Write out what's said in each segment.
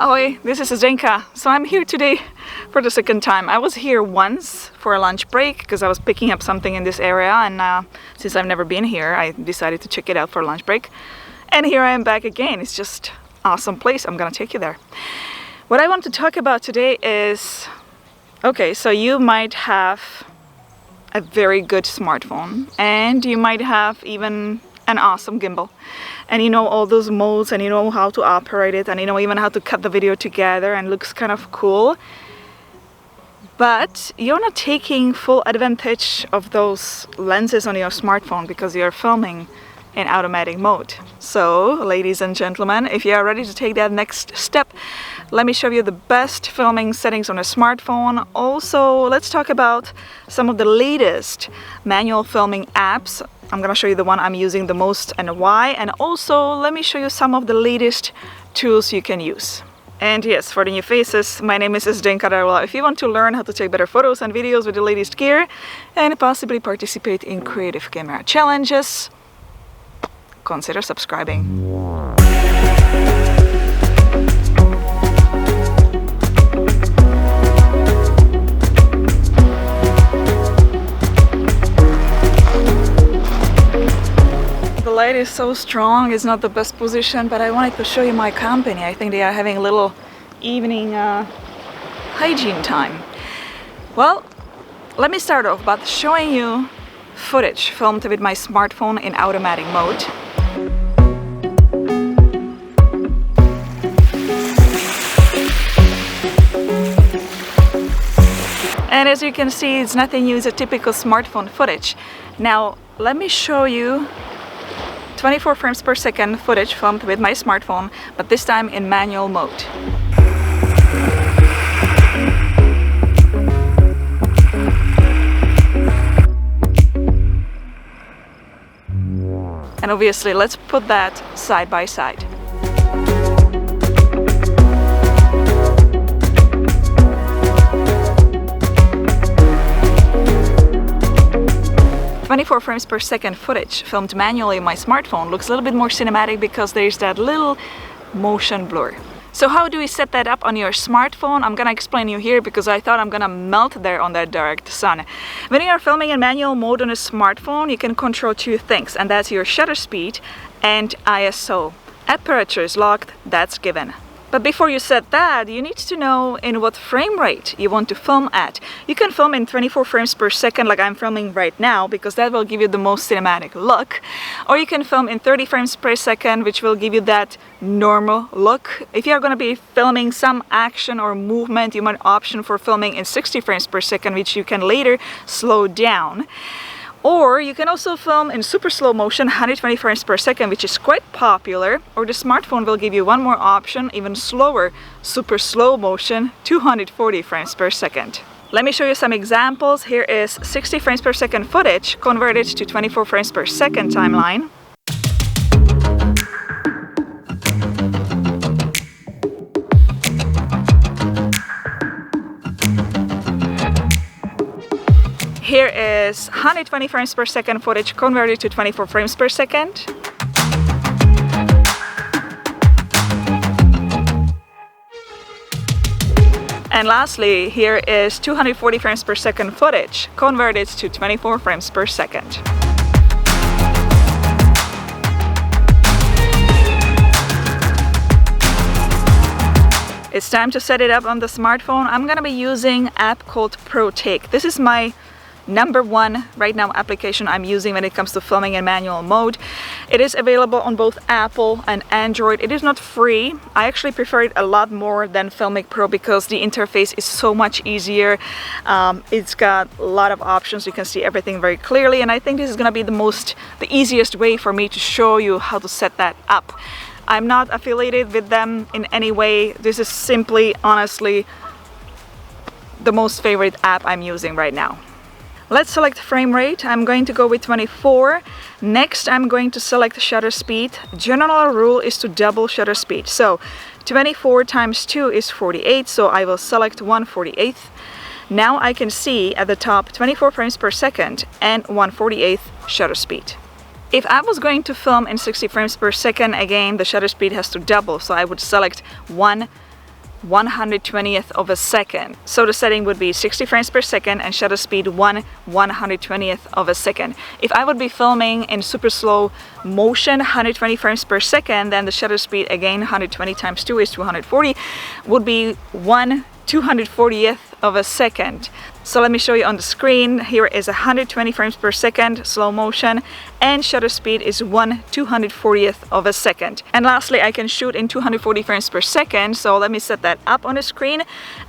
Ahoy, this is Zdenka. So I'm here today for the second time. I was here once for a lunch break because I was picking up something in this area, and since I've never been here, I decided to check it out for a lunch break. And here I am back again. It's just awesome place. I'm gonna take you there. What I want to talk about today is, okay, so you might have a very good smartphone and you might have even an awesome gimbal, and you know all those modes, and you know how to operate it, and you know even how to cut the video together, and looks kind of cool, but you're not taking full advantage of those lenses on your smartphone because you're filming in automatic mode. So ladies and gentlemen, if you are ready to take that next step, let me show you the best filming settings on a smartphone. Also, let's talk about some of the latest manual filming apps. I'm gonna show you the one I'm using the most and why, and also let me show you some of the latest tools you can use. And yes, for the new faces, my name is Zdenka Darula. If you want to learn how to take better photos and videos with the latest gear and possibly participate in creative camera challenges, consider subscribing. The light is so strong, it's not the best position, but I wanted to show you my company. I think they are having a little evening hygiene time. Well, let me start off by showing you footage filmed with my smartphone in automatic mode. And as you can see, it's nothing new, it's a typical smartphone footage. Now, let me show you 24 frames per second footage filmed with my smartphone, but this time in manual mode. And obviously, let's put that side by side. "24 frames per second footage filmed manually on my smartphone looks a little bit more cinematic because there's that little motion blur." So how do we set that up on your smartphone? I'm gonna explain you here because I thought I'm gonna melt there on that direct sun. When you are filming in manual mode on a smartphone, you can control two things, and that's your shutter speed and ISO. Aperture is locked, that's given. But before you set that, you need to know in what frame rate you want to film at. You can film in 24 frames per second like I'm filming right now, because that will give you the most cinematic look. Or you can film in 30 frames per second, which will give you that normal look. If you are going to be filming some action or movement, you might option for filming in 60 frames per second, which you can later slow down. Or you can also film in super slow motion, 120 frames per second, which is quite popular. Or the smartphone will give you one more option, even slower, super slow motion, 240 frames per second. Let me show you some examples. Here is 60 frames per second footage converted to 24 frames per second timeline. Here is 120 frames per second footage converted to 24 frames per second. And lastly, here is 240 frames per second footage converted to 24 frames per second. It's time to set it up on the smartphone. I'm gonna be using an app called Protake. This is my #1 right now application I'm using when it comes to filming in manual mode. It is available on both Apple and Android. It is not free. I actually prefer it a lot more than Filmic Pro because the interface is so much easier. It's got a lot of options. You can see everything very clearly, and I think this is gonna be the easiest way for me to show you how to set that up. I'm not affiliated with them in any way. This is simply, honestly, the most favorite app I'm using right now. Let's select frame rate. I'm going to go with 24. Next, I'm going to select shutter speed. General rule is to double shutter speed. So 24 times 2 is 48, so I will select 1/48. Now I can see at the top 24 frames per second and 1/48 shutter speed. If I was going to film in 60 frames per second, again, the shutter speed has to double, so I would select 1 1/120th of a second. So the setting would be 60 frames per second and shutter speed 1/120th of a second. If I would be filming in super slow motion, 120 frames per second, then the shutter speed, again 120 times 2 is 240, would be 1/240th of a second. So let me show you on the screen. Here is 120 frames per second slow motion, and shutter speed is 1/240th of a second. And lastly, I can shoot in 240 frames per second, so let me set that up on the screen,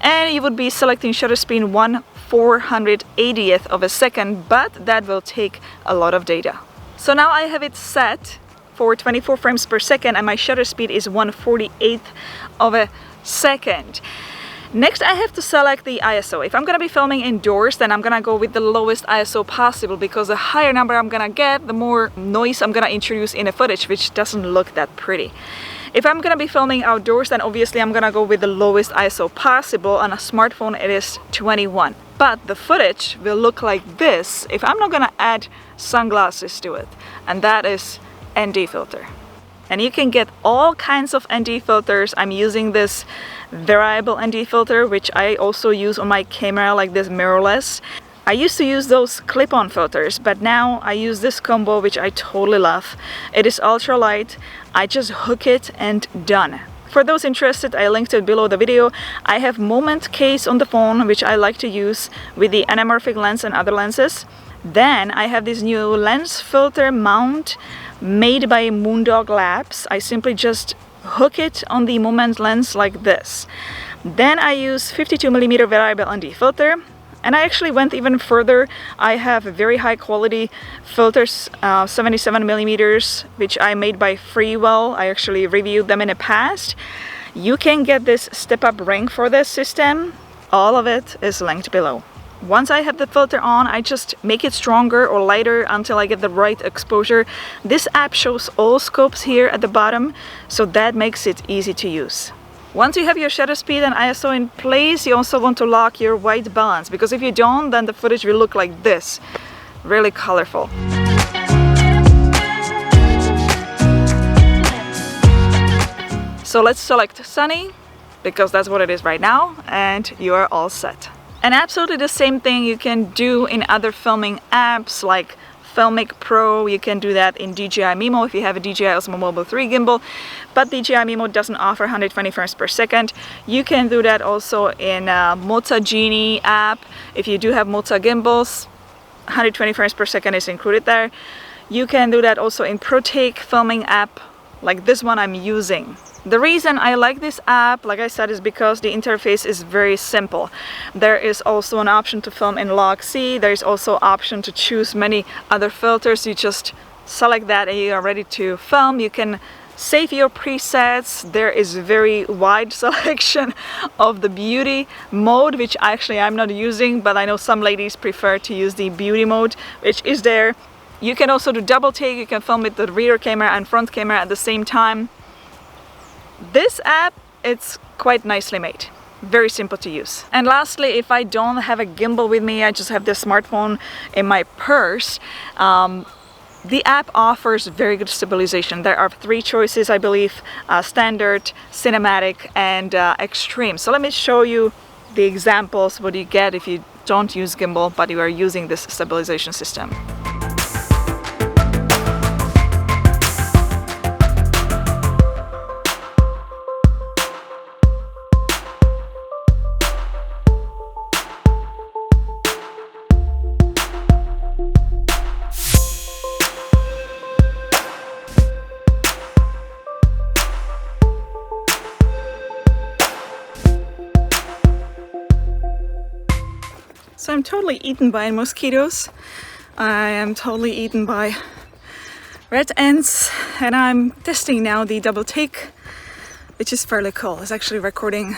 and you would be selecting shutter speed 1/480th of a second, but that will take a lot of data. So now I have it set for 24 frames per second, and my shutter speed is 1/48th of a second. Next, I have to select the ISO. If I'm gonna be filming indoors, then I'm gonna go with the lowest ISO possible, because the higher number I'm gonna get, the more noise I'm gonna introduce in a footage, which doesn't look that pretty. If I'm gonna be filming outdoors, then obviously I'm gonna go with the lowest ISO possible. On a smartphone, it is 21. But the footage will look like this if I'm not gonna add sunglasses to it, and that is ND filter. And you can get all kinds of ND filters. I'm using this variable ND filter, which I also use on my camera, like this mirrorless. I used to use those clip-on filters, but now I use this combo, which I totally love. It is ultra light. I just hook it and done. For those interested, I linked it below the video. I have moment case on the phone, which I like to use with the anamorphic lens and other lenses. Then I have this new lens filter mount made by Moondog Labs. I simply just hook it on the moment lens like this. Then I use 52mm variable ND filter, and I actually went even further. I have very high quality filters, 77mm, which I made by Freewell. I actually reviewed them in the past. You can get this step-up ring for this system. All of it is linked below. Once I have the filter on, I just make it stronger or lighter until I get the right exposure. This app shows all scopes here at the bottom, so that makes it easy to use. Once you have your shutter speed and ISO in place, you also want to lock your white balance, because if you don't, then the footage will look like this, really colorful. So let's select sunny, because that's what it is right now, and you are all set. And absolutely the same thing you can do in other filming apps like Filmic Pro. You can do that in DJI Mimo if you have a DJI Osmo Mobile 3 gimbal, but DJI Mimo doesn't offer 120 frames per second. You can do that also in Mota Genie app. If you do have Mota gimbals, 120 frames per second is included there. You can do that also in Protake filming app, like this one I'm using. The reason I like this app, like I said, is because the interface is very simple. There is also an option to film in log C. There is also an option to choose many other filters. You just select that and you are ready to film. You can save your presets. There is very wide selection of the beauty mode, which actually I'm not using, but I know some ladies prefer to use the beauty mode, which is there. You can also do double take. You can film with the rear camera and front camera at the same time. This app, it's quite nicely made. Very simple to use. And lastly, if I don't have a gimbal with me, I just have the smartphone in my purse, the app offers very good stabilization. There are 3 choices, I believe: standard, cinematic, and extreme. So let me show you the examples, what you get if you don't use gimbal, but you are using this stabilization system. So I'm totally eaten by mosquitoes. I am totally eaten by red ants, and I'm testing now the double take, which is fairly cool. It's actually recording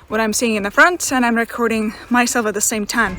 what I'm seeing in the front, and I'm recording myself at the same time.